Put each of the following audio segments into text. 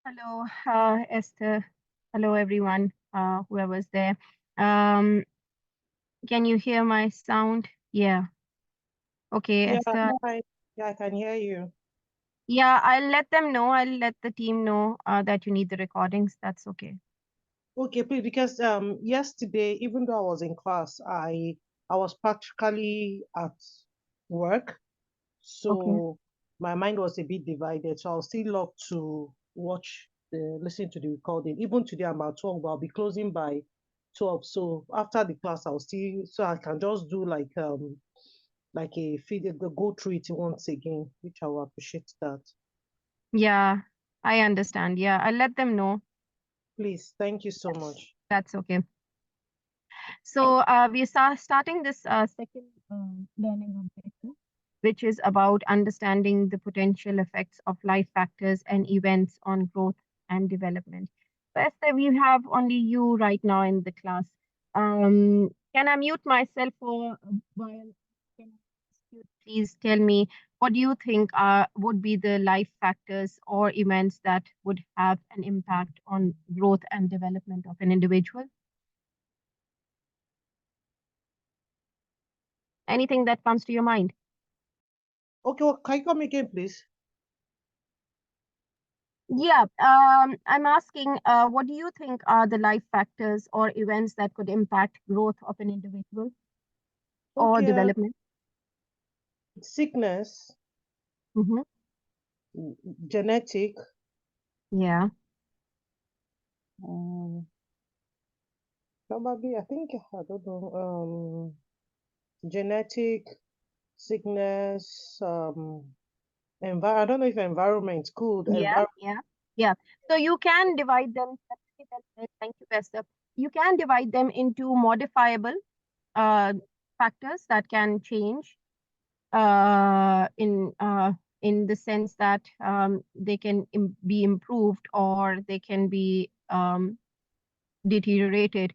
Hello, Esther. Hello, everyone, whoever's there. Um, can you hear my sound? Yeah. Okay, Yeah, Esther. hi. Yeah, I can hear you. Yeah, I'll let them know. I'll let the team know that you need the recordings. That's okay. Okay, please, because yesterday, even though I was in class, I was practically at work, Okay. so my mind was a bit divided. So I'll still love to listen to the recording. Even today, I'm at work, but I'll be closing by 12. So after the class, so I can just do like a feed, go through it once again, which I will appreciate that. Yeah, I understand. Yeah, I'll let them know. Please, thank you so much. That's okay. So we are starting this second learning objective, which is about understanding the potential effects of life factors and events on growth and development. So Esther, we have only you right now in the class. Can I mute myself for a while? Can I ask you to please tell me what do you think would be the life factors or events that would have an impact on growth and development of an individual? Anything that comes to your mind? Okay, well, can you come again, please? Yeah, I'm asking, what do you think are the life factors or events that could impact growth of an individual or Okay, development? sickness, Mm-hmm. genetic, Yeah. um, probably, I think, I don't know, genetic, sickness, I don't know if environment could, Yeah, yeah, yeah. So you can divide them. Thank you, Esther. You can divide them into modifiable uh, factors that can change uh, in uh, in the sense that they can be improved or they can be deteriorated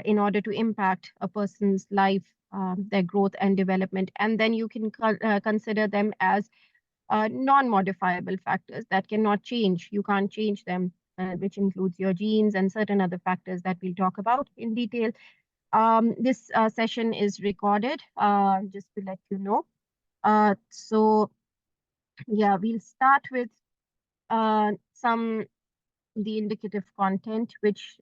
in order to impact a person's life, their growth and development. And then you can consider them as non-modifiable factors that cannot change. You can't change them, which includes your genes and certain other factors that we'll talk about in detail. This session is recorded, just to let you know. So yeah, we'll start with some the indicative content, which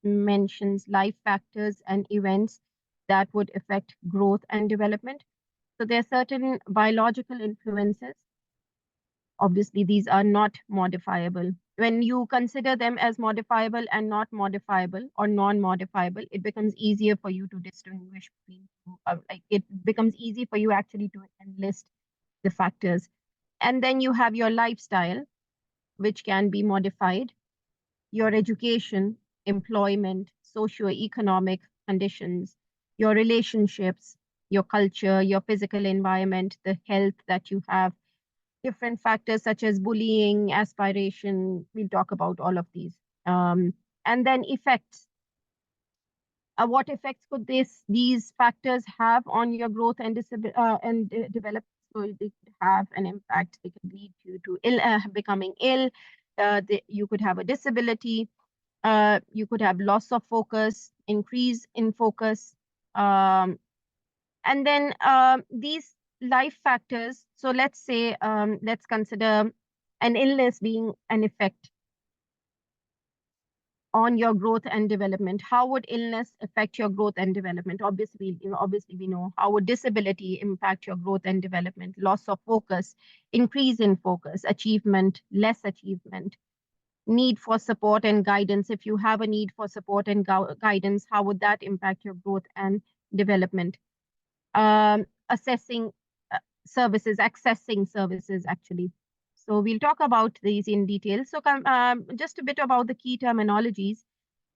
mentions life factors and events that would affect growth and development. So there are certain biological influences. Obviously, these are not modifiable. When you consider them as modifiable and not modifiable or non-modifiable, it becomes easier for you to distinguish between, like it becomes easy for you actually to enlist the factors. And then you have your lifestyle, which can be modified, your education, employment, socio-economic conditions, your relationships, your culture, your physical environment, the health that you have, different factors such as bullying, aspiration. We'll talk about all of these. And then effects. What effects could these factors have on your growth and development? So they could have an impact. They could lead you to becoming ill. You could have a disability. You could have loss of focus, increase in focus, um, and then these life factors. So let's consider an illness being an effect on your growth and development. How would illness affect your growth and development? Obviously we know. How would disability impact your growth and development? Loss of focus, increase in focus, achievement, less achievement, need for support and guidance. If you have a need for support and guidance, how would that impact your growth and development? Assessing accessing services, actually. So we'll talk about these in detail. So just a bit about the key terminologies.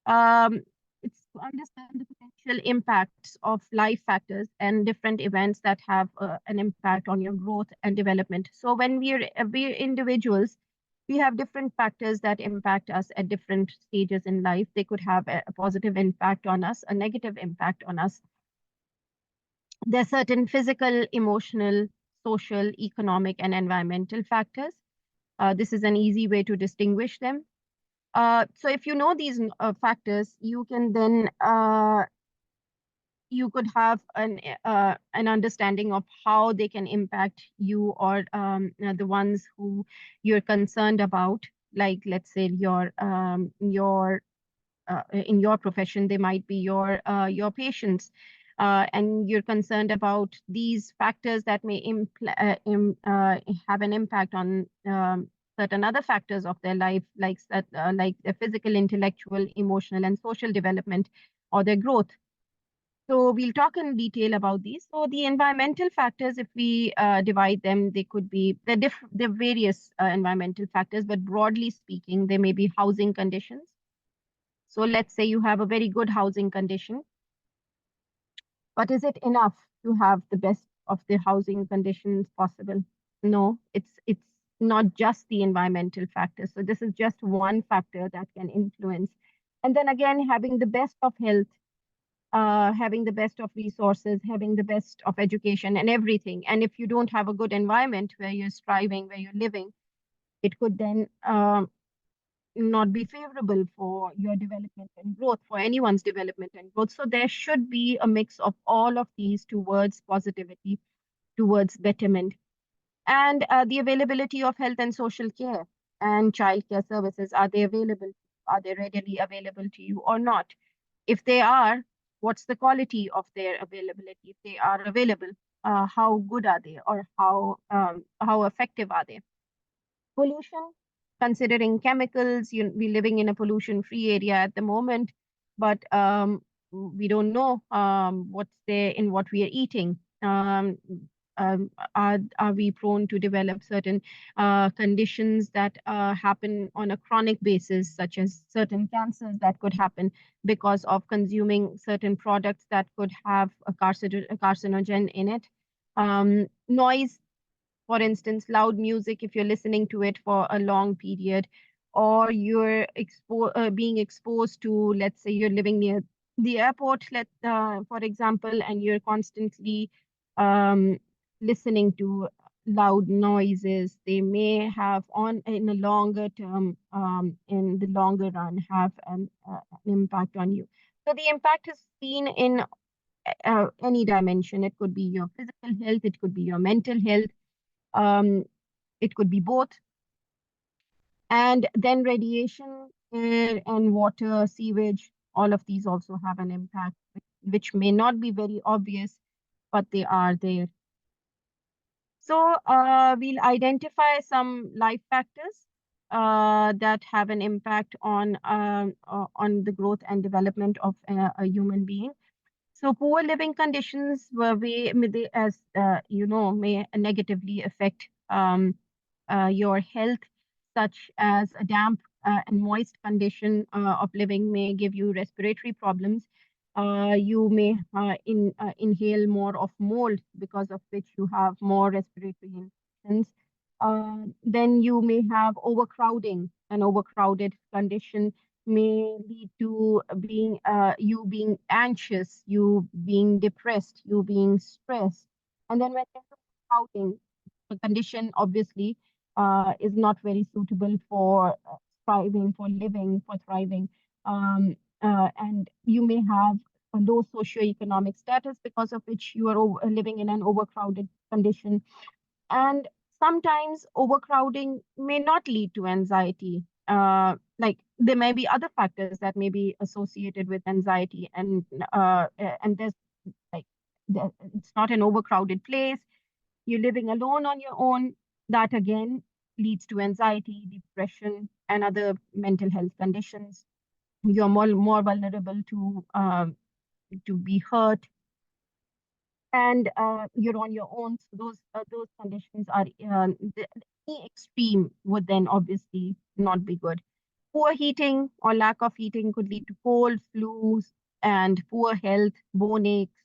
Um, it's to understand the potential impacts of life factors and different events that have an impact on your growth and development. So when we're individuals, we have different factors that impact us at different stages in life. They could have a positive impact on us, a negative impact on us. There are certain physical, emotional, social, economic, and environmental factors. This is an easy way to distinguish them. So if you know these factors, you can then you could have an understanding of how they can impact you or the ones who you're concerned about. Like, let's say your in your profession, they might be your patients, and you're concerned about these factors that may have an impact on certain other factors of their life, like their physical, intellectual, emotional, and social development or their growth. So we'll talk in detail about these. So the environmental factors, if we divide them, they could be, they're various environmental factors, but broadly speaking, they may be housing conditions. So let's say you have a very good housing condition, but is it enough to have the best of the housing conditions possible? No, it's not just the environmental factors. So this is just one factor that can influence. And then again, having the best of health, having the best of resources, having the best of education and everything. And if you don't have a good environment where you're striving, where you're living, it could then not be favorable for your development and growth, for anyone's development and growth. So there should be a mix of all of these towards positivity, towards betterment. And the availability of health and social care and childcare services, are they available? Are they readily available to you or not? If they are, what's the quality of their availability? If they are available, how good are they, or how effective are they? Pollution, considering chemicals, we're living in a pollution-free area at the moment, but we don't know what's there in what we are eating. Are we prone to develop certain conditions that happen on a chronic basis, such as certain cancers that could happen because of consuming certain products that could have a carcinogen in it? Noise, for instance, loud music, if you're listening to it for a long period, or you're being exposed to, let's say you're living near the airport, for example, and you're constantly um, listening to loud noises, they may have in a longer term, in the longer run, have an impact on you. So the impact is seen in any dimension. It could be your physical health, it could be your mental health, um, it could be both. And then radiation, air and water, sewage, all of these also have an impact, which may not be very obvious, but they are there. So we'll identify some life factors that have an impact on the growth and development of a human being. So poor living conditions as you know, may negatively affect your health, such as a damp and moist condition of living may give you respiratory problems. You may inhale more of mold, because of which you have more respiratory infections. Then you may have overcrowding. An overcrowded condition may lead to you being anxious, you being depressed, you being stressed. And then when there's overcrowding, the condition obviously is not very suitable for thriving, for living, for thriving. And you may have a low socioeconomic status, because of which you are living in an overcrowded condition. And sometimes overcrowding may not lead to anxiety. Like, there may be other factors that may be associated with anxiety, and there's like it's not an overcrowded place. You're living alone on your own. That again leads to anxiety, depression, and other mental health conditions. You're more vulnerable to be hurt, and you're on your own. So those conditions are any extreme would then obviously not be good. Poor heating or lack of heating could lead to cold, flus, and poor health, bone aches.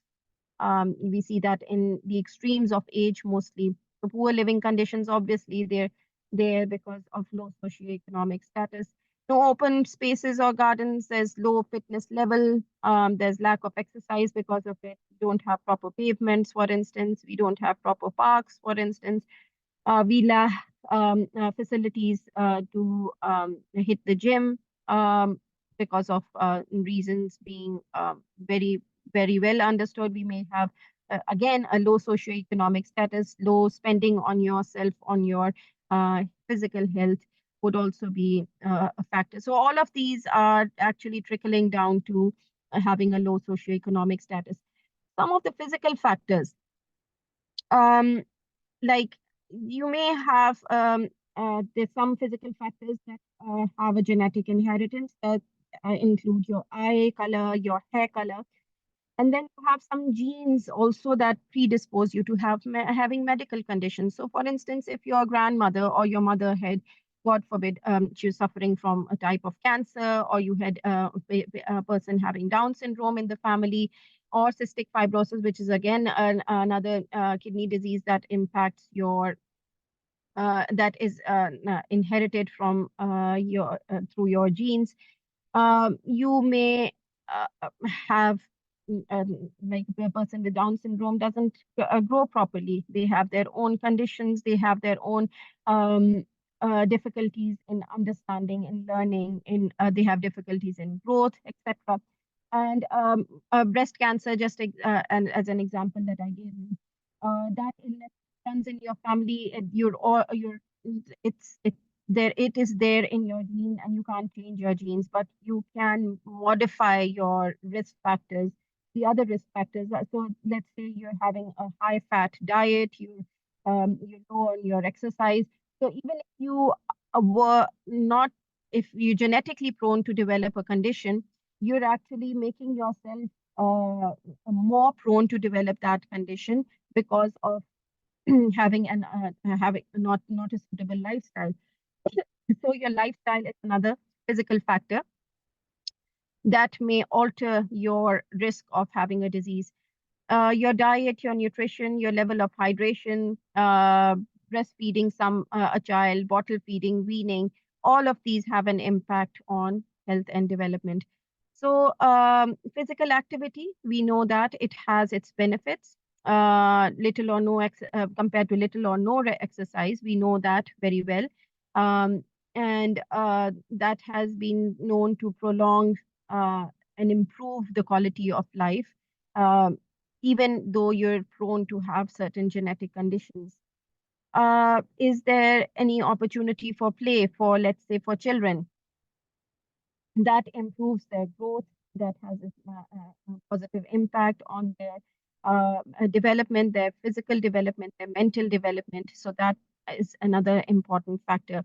We see that in the extremes of age mostly. So poor living conditions, obviously, they're there because of low socioeconomic status. No open spaces or gardens, there's low fitness level, there's lack of exercise because of it. We don't have proper pavements, for instance. We don't have proper parks, for instance. We lack facilities to hit the gym because of reasons being very, very well understood. We may have, again, a low socioeconomic status, low spending on yourself, on your physical health would also be a factor. So all of these are actually trickling down to having a low socioeconomic status. Some of the physical factors, um, like you may have there's some physical factors that have a genetic inheritance that include your eye color, your hair color, and then you have some genes also that predispose you to having medical conditions. So, for instance, if your grandmother or your mother had, God forbid, she was suffering from a type of cancer, or you had a person having Down syndrome in the family, or cystic fibrosis, which is again another kidney disease that impacts your that is inherited from your through your genes. You may have like a person with Down syndrome doesn't grow properly. They have their own conditions. They have their own difficulties in understanding and learning. They have difficulties in growth, etc. And breast cancer, just and as an example that I gave you, that illness runs in your family. And you're all you're it's there, it is there in your gene, and you can't change your genes, but you can modify your risk factors, the other risk factors. So let's say you're having a high fat diet, you're low on your exercise. So even if you were not, if you're genetically prone to develop a condition, you're actually making yourself more prone to develop that condition because of having not a suitable lifestyle. So your lifestyle is another physical factor that may alter your risk of having a disease. Your diet, your nutrition, your level of hydration, breastfeeding a child, bottle feeding, weaning, all of these have an impact on health and development. So physical activity, we know that it has its benefits. Little or no compared to little or no exercise, we know that very well. Um, and that has been known to prolong and improve the quality of life. Um, Even though you're prone to have certain genetic conditions. Is there any opportunity for play for, let's say, for children that improves their growth, that has a positive impact on their development, their physical development, their mental development? So that is another important factor.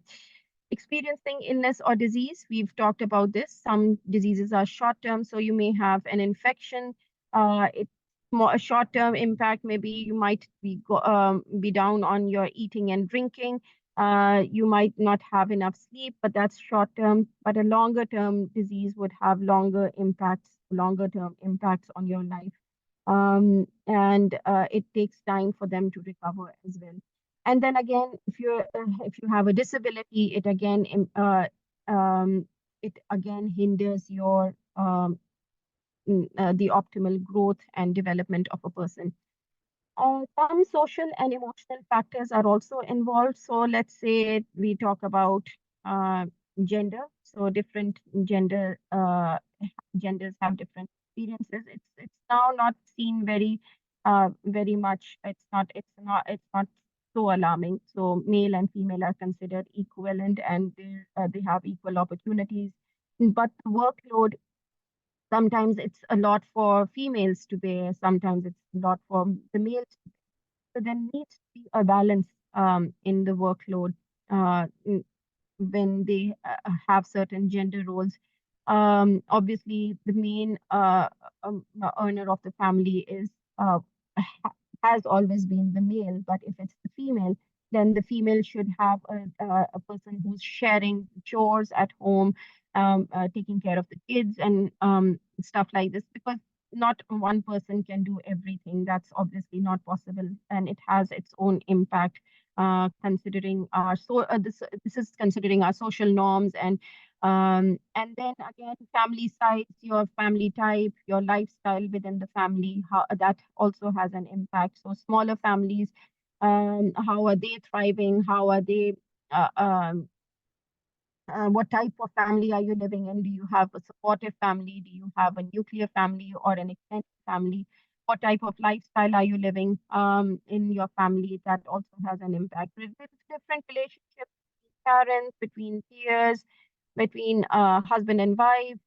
Experiencing illness or disease, we've talked about this. Some diseases are short term, so you may have an infection. It's more a short term impact. Maybe you might be down on your eating and drinking. You might not have enough sleep, but that's short term. But a longer term disease would have longer term impacts on your life. And it takes time for them to recover as well. And then again, if you have a disability, it again hinders your the optimal growth and development of a person. Some social and emotional factors are also involved. So let's say we talk about uh, gender. So different genders have different experiences. It's now not seen very much. It's not so alarming. So male and female are considered equivalent, and they have equal opportunities. But the workload, sometimes it's a lot for females to bear, sometimes it's a lot for the males. So there needs to be a balance in the workload when they have certain gender roles. Obviously, the main earner of the family has always been the male, but if it's the female, then the female should have a person who's sharing chores at home, taking care of the kids and stuff like this, because not one person can do everything. That's obviously not possible, and it has its own impact. Considering our this is considering our social norms, and then again, family size, your family type, your lifestyle within the family, how that also has an impact. So smaller families How are they thriving? How are they? What type of family are you living in? Do you have a supportive family? Do you have a nuclear family or an extended family? What type of lifestyle are you living in your family? That also has an impact. Different relationships between parents, between peers, between husband and wife,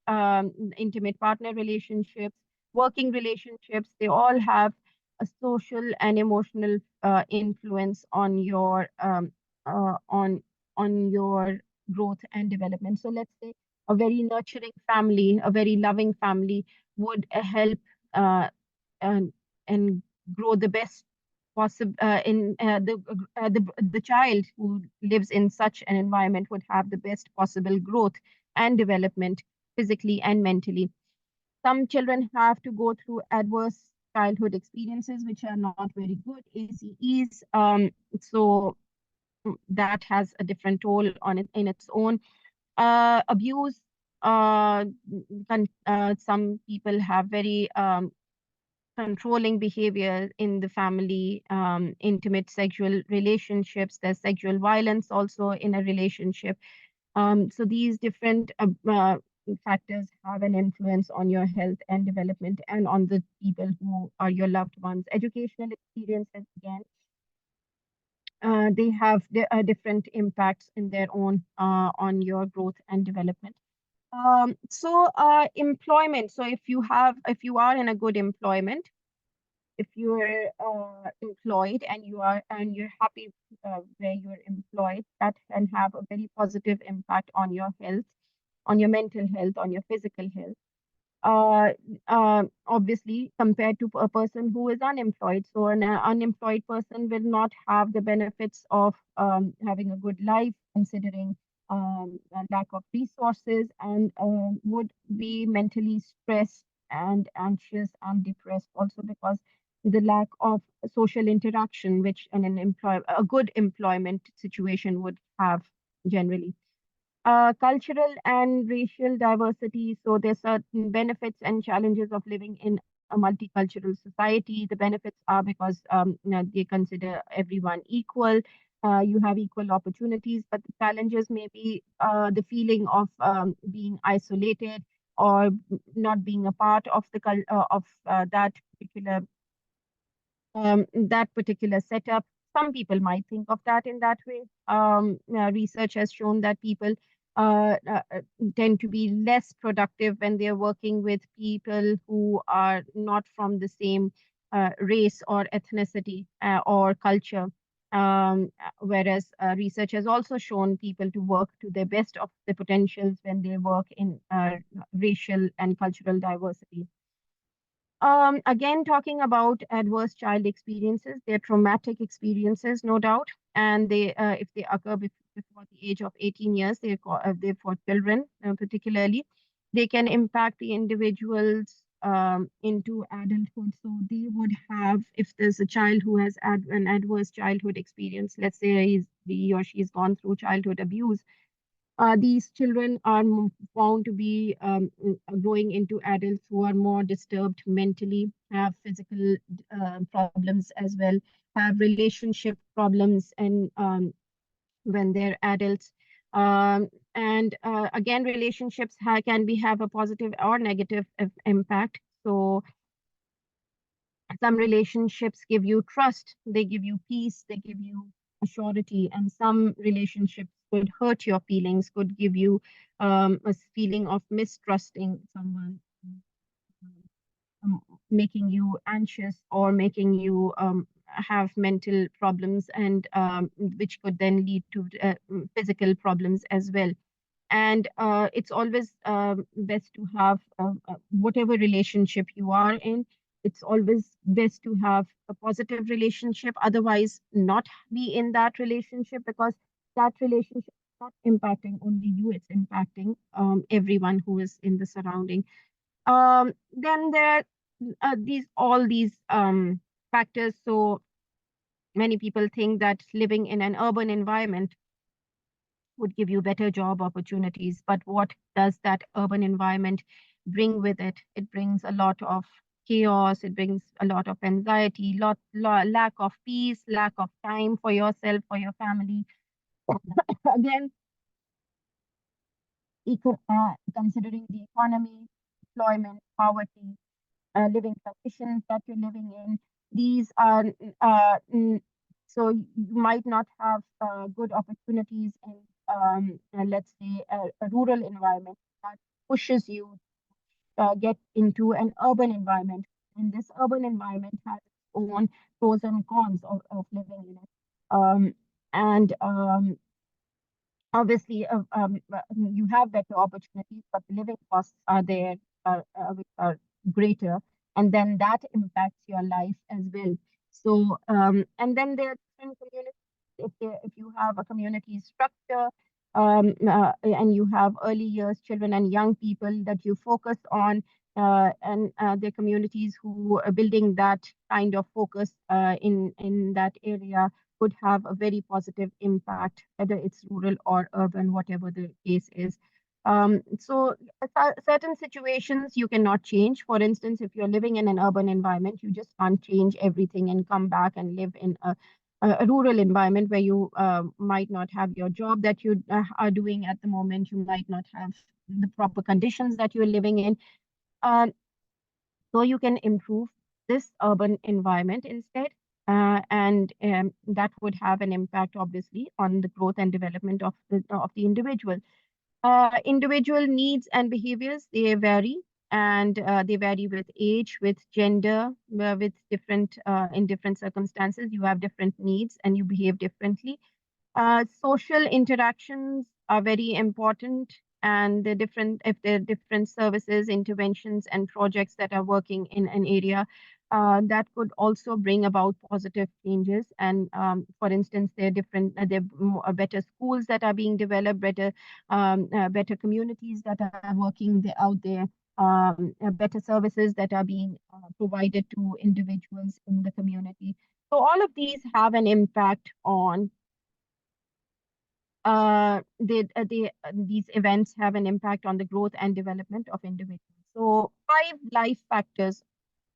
intimate partner relationships, working relationships. They all have a social and emotional influence on your uh, on your growth and development. So let's say a very nurturing family, a very loving family would help uh, and and grow the best possible in the child who lives in such an environment would have the best possible growth and development physically and mentally. Some children have to go through adverse childhood experiences which are not very good, ACEs. So that has a different toll on it in its own. Abuse. Some people have very controlling behavior in the family, intimate sexual relationships. There's sexual violence also in a relationship. So these different factors have an influence on your health and development and on the people who are your loved ones. Educational experiences, again, they have different impacts in their own on your growth and development. Employment. So if you are in a good employment, if you're employed and you're happy where you're employed, that can have a very positive impact on your health, on your mental health, on your physical health. uh, Obviously, compared to a person who is unemployed. So, an unemployed person will not have the benefits of having a good life, considering a lack of resources, and would be mentally stressed and anxious and depressed also because the lack of social interaction, which a good employment situation would have generally. Cultural and racial diversity. So there's certain benefits and challenges of living in a multicultural society. The benefits are because they consider everyone equal. You have equal opportunities, but the challenges may be the feeling of being isolated or not being a part of that particular setup. Some people might think of that in that way. Research has shown that people uh, uh, uh, tend to be less productive when they're working with people who are not from the same race or ethnicity or culture. Whereas research has also shown people to work to their best of their potentials when they work in racial and cultural diversity. Again, talking about adverse child experiences, they're traumatic experiences, no doubt, and if they occur before the age of 18 years, they're for children particularly, they can impact the individuals into adulthood. So they would have, if there's a child who has an adverse childhood experience, let's say he or she's gone through childhood abuse, these children are found to be growing into adults who are more disturbed mentally, have physical problems as well, have relationship problems, and when they're adults. And again, relationships can have a positive or negative impact. So some relationships give you trust, they give you peace, they give you a surety, and some relationships could hurt your feelings, could give you a feeling of mistrusting someone, making you anxious or making you have mental problems, and which could then lead to physical problems as well. And it's always best to have whatever relationship you are in, it's always best to have a positive relationship, otherwise not be in that relationship, because that relationship is not impacting only you, it's impacting everyone who is in the surrounding. Then there are these factors. So many people think that living in an urban environment would give you better job opportunities. But what does that urban environment bring with it? It brings a lot of chaos, it brings a lot of anxiety, lack of peace, lack of time for yourself, for your family. Again, considering the economy, employment, poverty, living conditions that you're living in. These are so you might not have good opportunities in, let's say, a rural environment that pushes you get into an urban environment. And this urban environment has its own pros and cons of living in it. And Obviously, you have better opportunities, but the living costs are there, which are greater, and then that impacts your life as well. So, and then there are different communities. If you have a community structure, and you have early years children and young people that you focus on, and the communities who are building that kind of focus in that area could have a very positive impact, whether it's rural or urban, whatever the case is. Certain situations you cannot change. For instance, if you're living in an urban environment, you just can't change everything and come back and live in a rural environment where you might not have your job that you are doing at the moment. You might not have the proper conditions that you're living in. Um, so you can improve this urban environment instead. And that would have an impact, obviously, on the growth and development of the individual. Individual needs and behaviors, they vary, and they vary with age, with gender, with different in different circumstances. You have different needs and you behave differently. Social interactions are very important, and the different if there are different services, interventions, and projects that are working in an area, that could also bring about positive changes. And for instance, there are better schools that are being developed, better communities that are working out there. Better services that are being provided to individuals in the community. So all of these have an impact on these events have an impact on the growth and development of individuals. So 5 life factors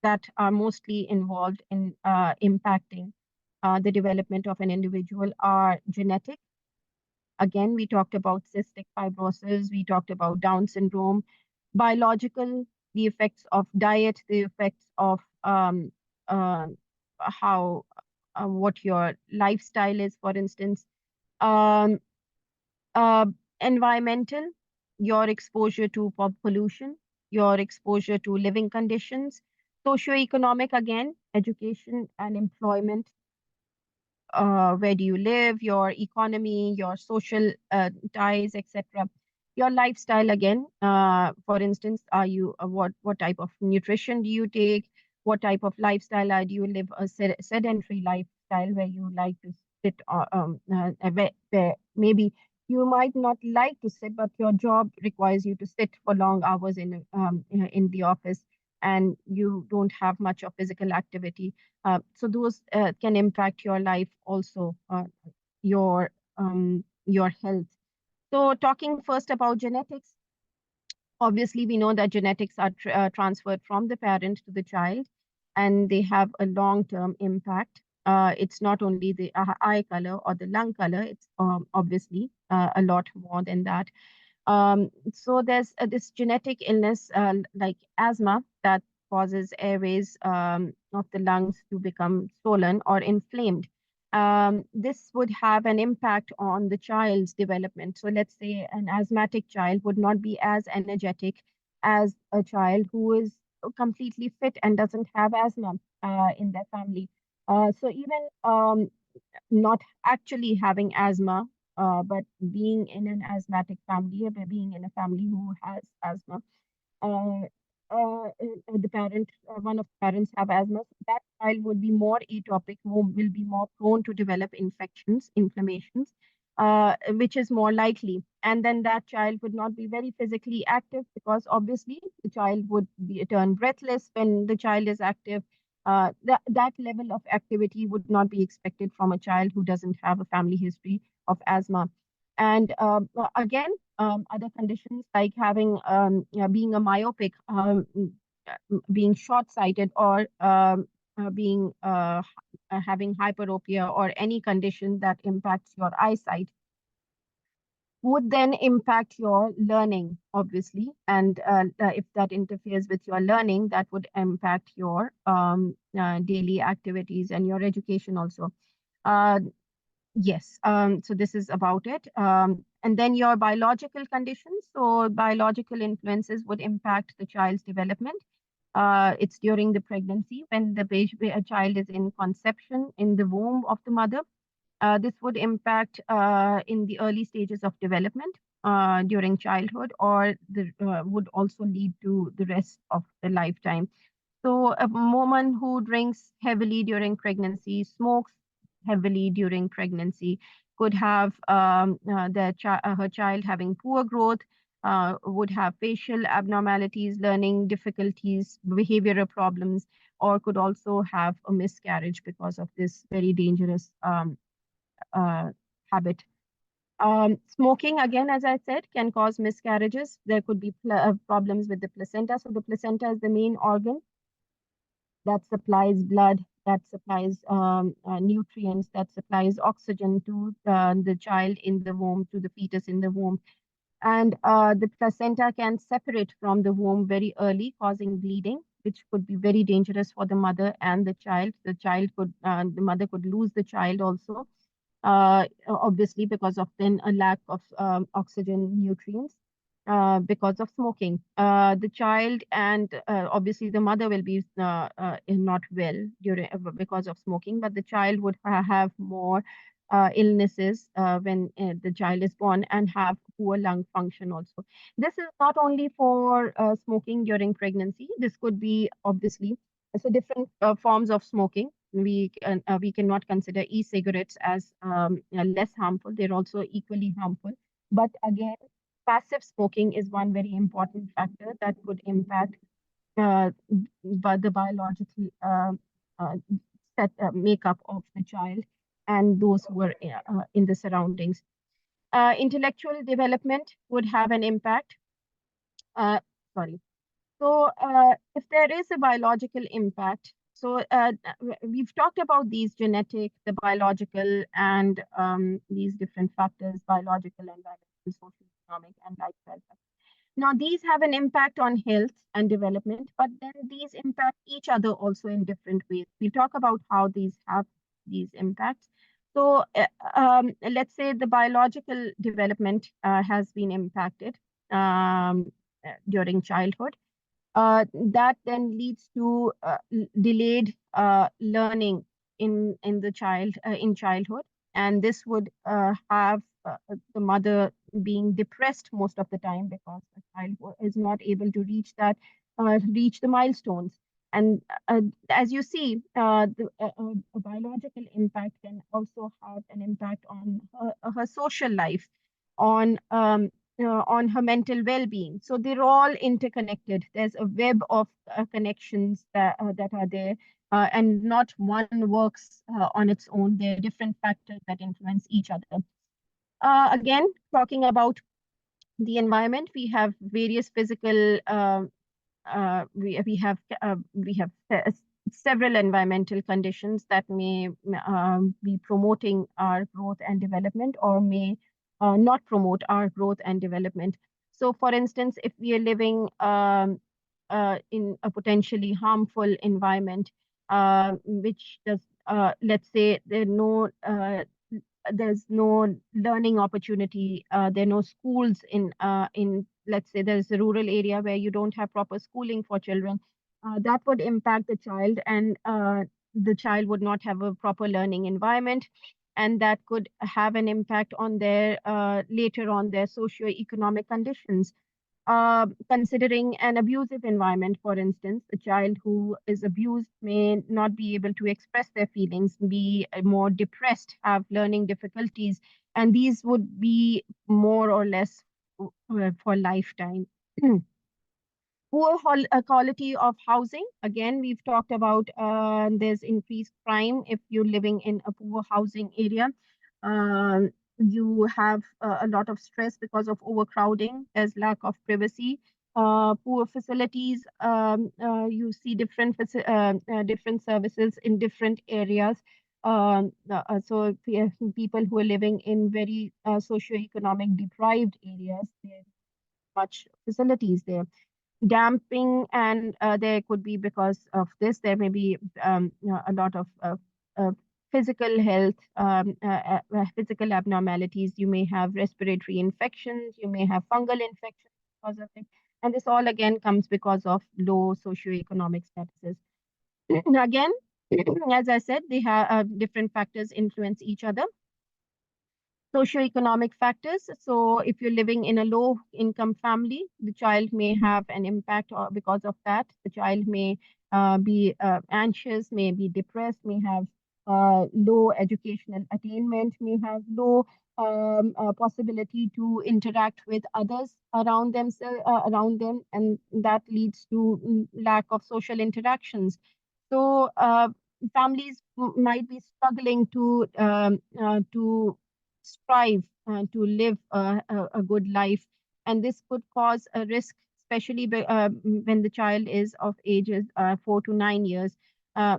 that are mostly involved in impacting the development of an individual are genetic. Again, we talked about cystic fibrosis, we talked about Down syndrome, biological, the effects of diet, the effects of uh, how what your lifestyle is, for instance. Um, uh, Environmental, your exposure to pollution, your exposure to living conditions, socioeconomic, again, education and employment, where do you live, your economy, your social ties, etc. Your lifestyle, again, for instance, are you what type of nutrition do you take? What type of lifestyle do you live? A sedentary lifestyle where you like to sit, where maybe you might not like to sit, but your job requires you to sit for long hours in the office, and you don't have much of physical activity. So those can impact your life also, your health. So talking first about genetics, obviously we know that genetics are transferred from the parent to the child, and they have a long-term impact. It's not only the eye color or the lung color, it's obviously a lot more than that. So there's this genetic illness like asthma that causes airways of the lungs to become swollen or inflamed. This would have an impact on the child's development. So let's say an asthmatic child would not be as energetic as a child who is completely fit and doesn't have asthma in their family. So even not actually having asthma, but being in an asthmatic family, or being in a family who has asthma, uh, the parent, one of the parents have asthma, so that child would be more atopic, will be more prone to develop infections, inflammations, which is more likely. And then that child would not be very physically active because obviously the child would turn breathless when the child is active. That level of activity would not be expected from a child who doesn't have a family history of asthma. And again, other conditions like having being a myopic being short-sighted or being having hyperopia or any condition that impacts your eyesight would then impact your learning, obviously. And if that interferes with your learning, that would impact your daily activities and your education also. Yes, so this is about it. And then your biological conditions. So biological influences would impact the child's development. It's during the pregnancy when a child is in conception in the womb of the mother. This would impact in the early stages of development during childhood, or would also lead to the rest of the lifetime. So a woman who drinks heavily during pregnancy, smokes heavily during pregnancy, could have her child having poor growth, would have facial abnormalities, learning difficulties, behavioral problems, or could also have a miscarriage because of this very dangerous habit. Smoking, again, as I said, can cause miscarriages. There could be problems with the placenta. So the placenta is the main organ that supplies blood, that supplies nutrients, that supplies oxygen to the child in the womb, to the fetus in the womb. And the placenta can separate from the womb very early, causing bleeding, which could be very dangerous for the mother and the child. The mother could lose the child also, obviously because of then a lack of oxygen nutrients. Because of smoking, the child and obviously the mother will be not well during because of smoking, but the child would have more illnesses when the child is born, and have poor lung function also. This is not only for smoking during pregnancy. This could be obviously so different forms of smoking. We cannot consider e-cigarettes as less harmful. They're also equally harmful. But again, passive smoking is one very important factor that could impact the biological makeup of the child and those who are in the surroundings. Intellectual development would have an impact. Sorry. So if there is a biological impact, so we've talked about these genetic, the biological, and these different factors, biological, environmental, social, economic, and lifestyle factors. Now, these have an impact on health and development, but then these impact each other also in different ways. We'll talk about how these have these impacts. So let's say the biological development has been impacted during childhood. That then leads to delayed learning in the child in childhood, and this would have the mother being depressed most of the time because the child is not able to reach the milestones. And as you see, the biological impact can also have an impact on her social life, on her mental well-being. So they're all interconnected. There's a web of connections that are there, and not one works on its own. There are different factors that influence each other. Again, talking about the environment, we have various physical, we have several environmental conditions that may be promoting our growth and development, or may not promote our growth and development. So for instance, if we are living in a potentially harmful environment, which does, let's say there's no learning opportunity, there are no schools in, let's say there's a rural area where you don't have proper schooling for children, that would impact the child, and the child would not have a proper learning environment, and that could have an impact on their later on their socio-economic conditions. Considering an abusive environment, for instance, a child who is abused may not be able to express their feelings, be more depressed, have learning difficulties, and these would be more or less for lifetime. Poor quality of housing. Again, we've talked about there's increased crime if you're living in a poor housing area. You have a lot of stress because of overcrowding. There's lack of privacy. poor facilities. You see different services in different areas. People who are living in very socioeconomic deprived areas, there are much facilities there. Damping, and there could be, because of this, there may be a lot of uh, physical health, physical abnormalities. You may have respiratory infections, you may have fungal infections because of it. And this all again comes because of low socioeconomic statuses. Again, as I said, they have different factors influence each other. Socioeconomic factors. So if you're living in a low income family, the child may have an impact, or because of that, the child may be anxious, may be depressed, may have low educational attainment, may have low possibility to interact with others around them, and that leads to lack of social interactions. So families might be struggling to strive to live a good life. And this could cause a risk, especially when the child is of ages 4 to 9 years. Uh,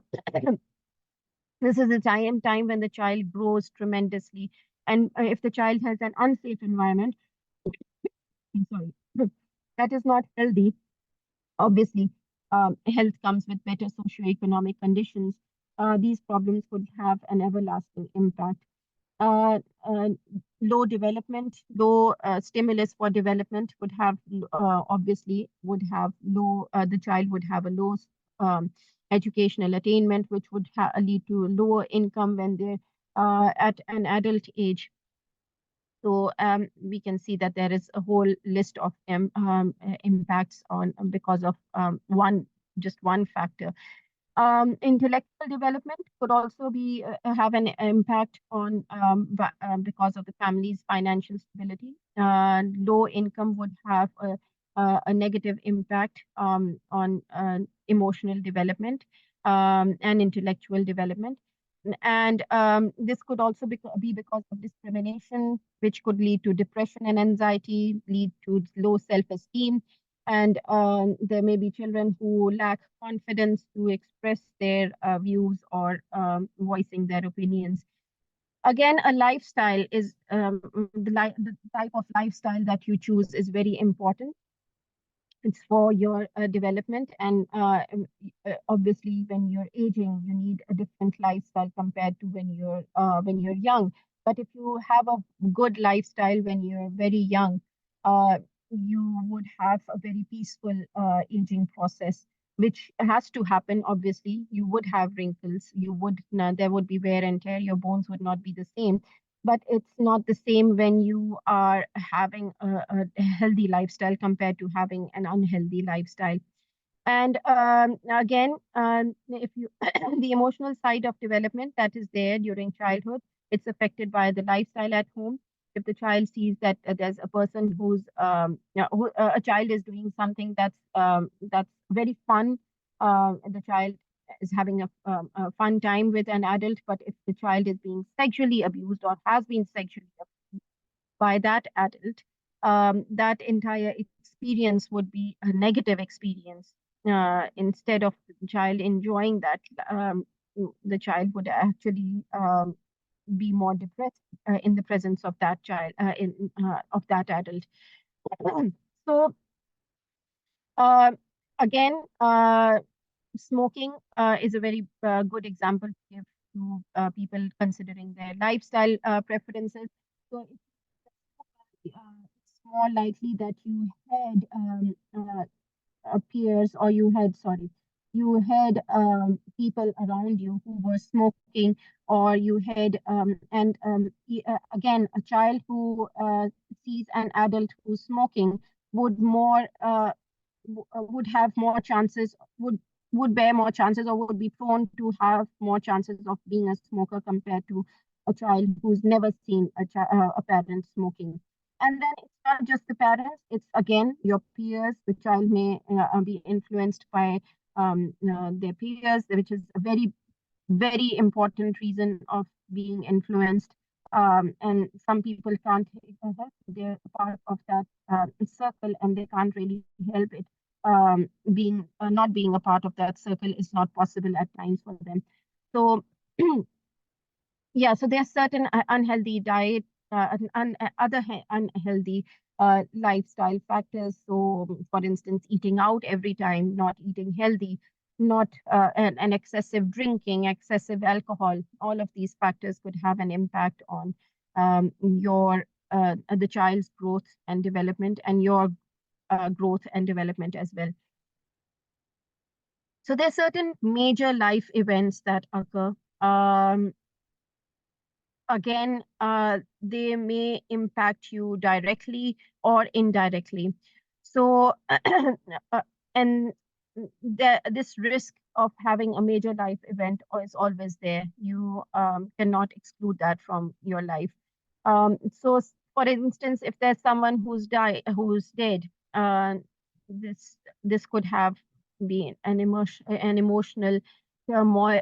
this is the time when the child grows tremendously. And if the child has an unsafe environment, I'm sorry, that is not healthy. Obviously, health comes with better socioeconomic conditions. These problems could have an everlasting impact. uh, uh, Low development, low stimulus for development would have obviously would have low. The child would have a low um, educational attainment, which would lead to lower income when they're at an adult age. So we can see that there is a whole list of impacts on because of just one factor. Intellectual development could also be have an impact on because of the family's financial stability. Low income would have a negative impact on emotional development and intellectual development. And this could also be because of discrimination, which could lead to depression and anxiety, lead to low self-esteem. And there may be children who lack confidence to express their views or voicing their opinions. Again, a lifestyle is the type of lifestyle that you choose is very important. It's for your development, and obviously when you're aging you need a different lifestyle compared to when you're young. But if you have a good lifestyle when you're very young, uh, you would have a very peaceful aging process, which has to happen. Obviously you would have wrinkles, there would be wear and tear, your bones would not be the same, but it's not the same when you are having a healthy lifestyle compared to having an unhealthy lifestyle. And again, if you the emotional side of development that is there during childhood, it's affected by the lifestyle at home. If the child sees that there's a person a child is doing something that's very fun, the child is having a fun time with an adult. But if the child is being sexually abused or has been sexually abused by that adult, that entire experience would be a negative experience. Instead of the child enjoying that, the child would actually be more depressed in the presence of that child, of that adult. So uh, again, smoking is a very good example to give to people considering their lifestyle preferences. So it's more likely that you had peers, or you had people around you who were smoking, or you had again, a child who sees an adult who's smoking would more would have more chances, would bear more chances, or would be prone to have more chances of being a smoker compared to a child who's never seen a parent smoking. And then it's not just the parents, it's again your peers. The child may be influenced by their peers, which is a very, very important reason of being influenced. and some people can't help. They're part of that circle, and they can't really help it. Being not being a part of that circle is not possible at times for them. So yeah, so there's certain unhealthy diet, unhealthy lifestyle factors. So, for instance, eating out every time, not eating healthy, not an excessive drinking, excessive alcohol. All of these factors could have an impact on your the child's growth and development, and your growth and development as well. So there are certain major life events that occur. Again, they may impact you directly or indirectly. So, and this risk of having a major life event is always there. You cannot exclude that from your life. So, for instance, if there's someone who's dead, this could have been an emotional turmoil,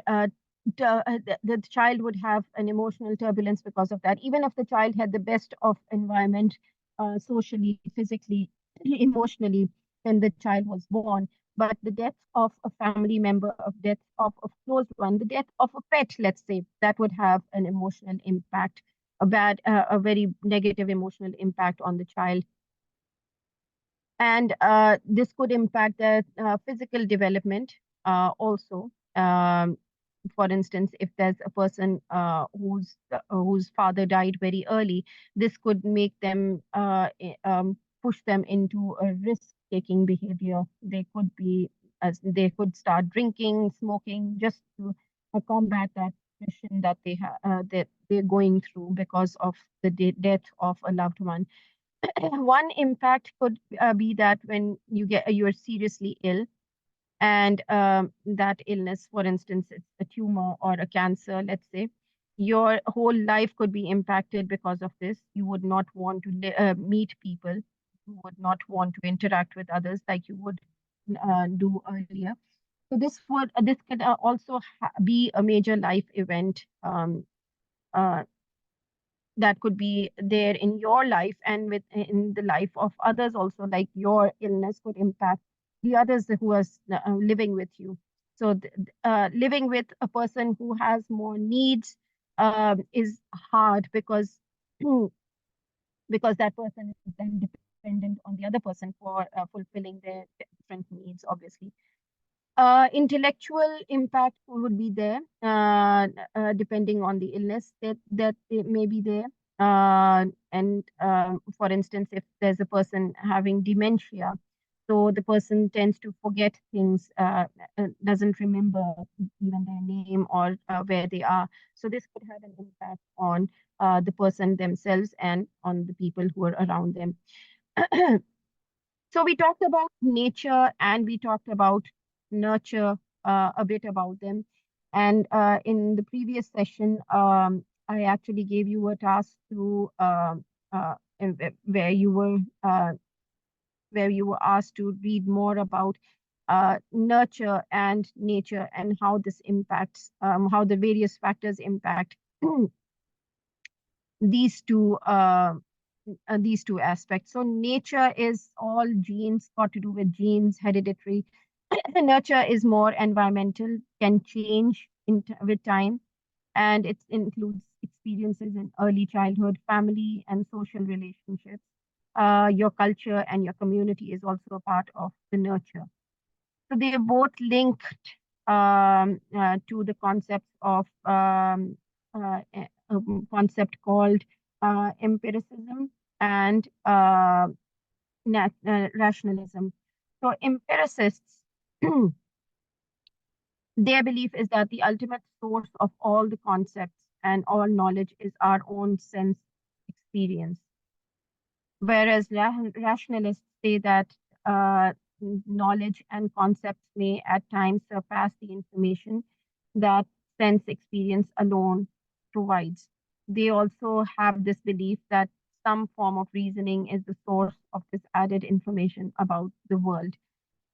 the child would have an emotional turbulence because of that. Even if the child had the best of environment, socially, physically, emotionally, when the child was born, but the death of a family member, of death of a close one, the death of a pet, let's say, that would have an emotional impact, a very negative emotional impact on the child. And this could impact the physical development also. For instance, if there's a person whose father died very early, this could make them push them into a risk-taking behavior. They could they could start drinking, smoking, just to combat that depression that that they're going through because of the death of a loved one. One impact could be that when you're seriously ill, and that illness, for instance, it's a tumor or a cancer, let's say, your whole life could be impacted because of this. You would not want to meet people. You would not want to interact with others like you would do earlier. So this could also be a major life event uh, that could be there in your life and in the life of others also, like your illness could impact the others who are living with you. So living with a person who has more needs is hard because because that person is then dependent on the other person for fulfilling their different needs, obviously. Intellectual impact would be there, depending on the illness that it may be there. And For instance, if there's a person having dementia, so the person tends to forget things, doesn't remember even their name or where they are. So this could have an impact on the person themselves and on the people who are around them. So we talked about nature and we talked about nurture, a bit about them. And in the previous session, I actually gave you a task to where you were asked to read more about nurture and nature, and how this impacts, how the various factors impact these two aspects. So nature is all genes, got to do with genes, hereditary. Nurture is more environmental, can change with time, and it includes experiences in early childhood, family and social relationships. Your culture and your community is also a part of the nurture. So they are both linked to the concepts of a concept called empiricism and rationalism. So empiricists, their belief is that the ultimate source of all the concepts and all knowledge is our own sense experience. Whereas rationalists say that uh, knowledge and concepts may at times surpass the information that sense experience alone provides. They also have this belief that some form of reasoning is the source of this added information about the world.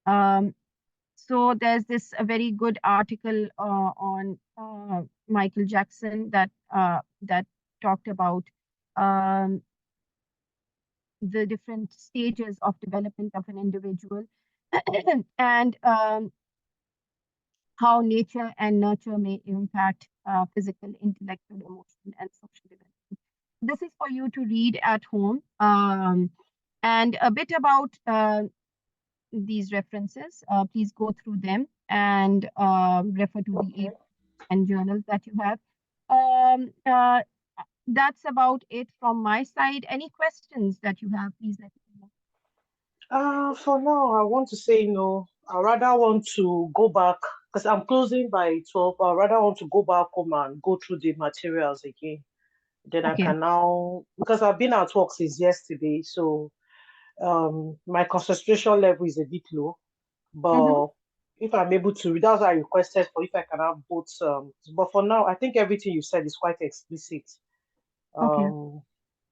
Um, so there's this a very good article on Michael Jackson that talked about the different stages of development of an individual and how nature and nurture may impact physical, intellectual, emotional, and social development. This is for you to read at home. And a bit about these references. Please go through them and refer to the and journals that you have. That's about it from my side. Any questions that you have, please let me know. For now, I want to say no. I rather want to go back because I'm closing by 12. I rather want to go back home and go through the materials again. Then I can now, because I've been at work since yesterday, so my concentration level is a bit low. But if I'm able to read, that's why I requested for if I can have both. But for now, I think everything you said is quite explicit.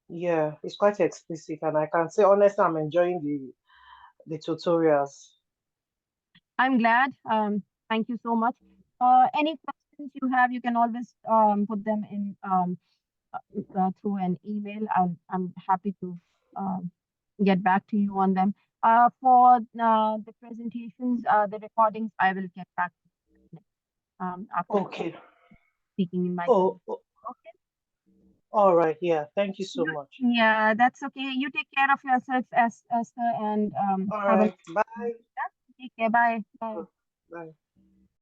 Yeah, it's quite explicit, and I can say honestly, I'm enjoying the tutorials. I'm glad. Thank you so much. Any questions you have, you can always put them in through an email. I'm happy to get back to you on them. For the presentations, the recordings, I will get back to you after speaking in my Okay. All right. Yeah. Thank you so much. Yeah, that's okay. You take care of yourself, Esther, and all right. Bye. Take care. Bye. Bye. Bye.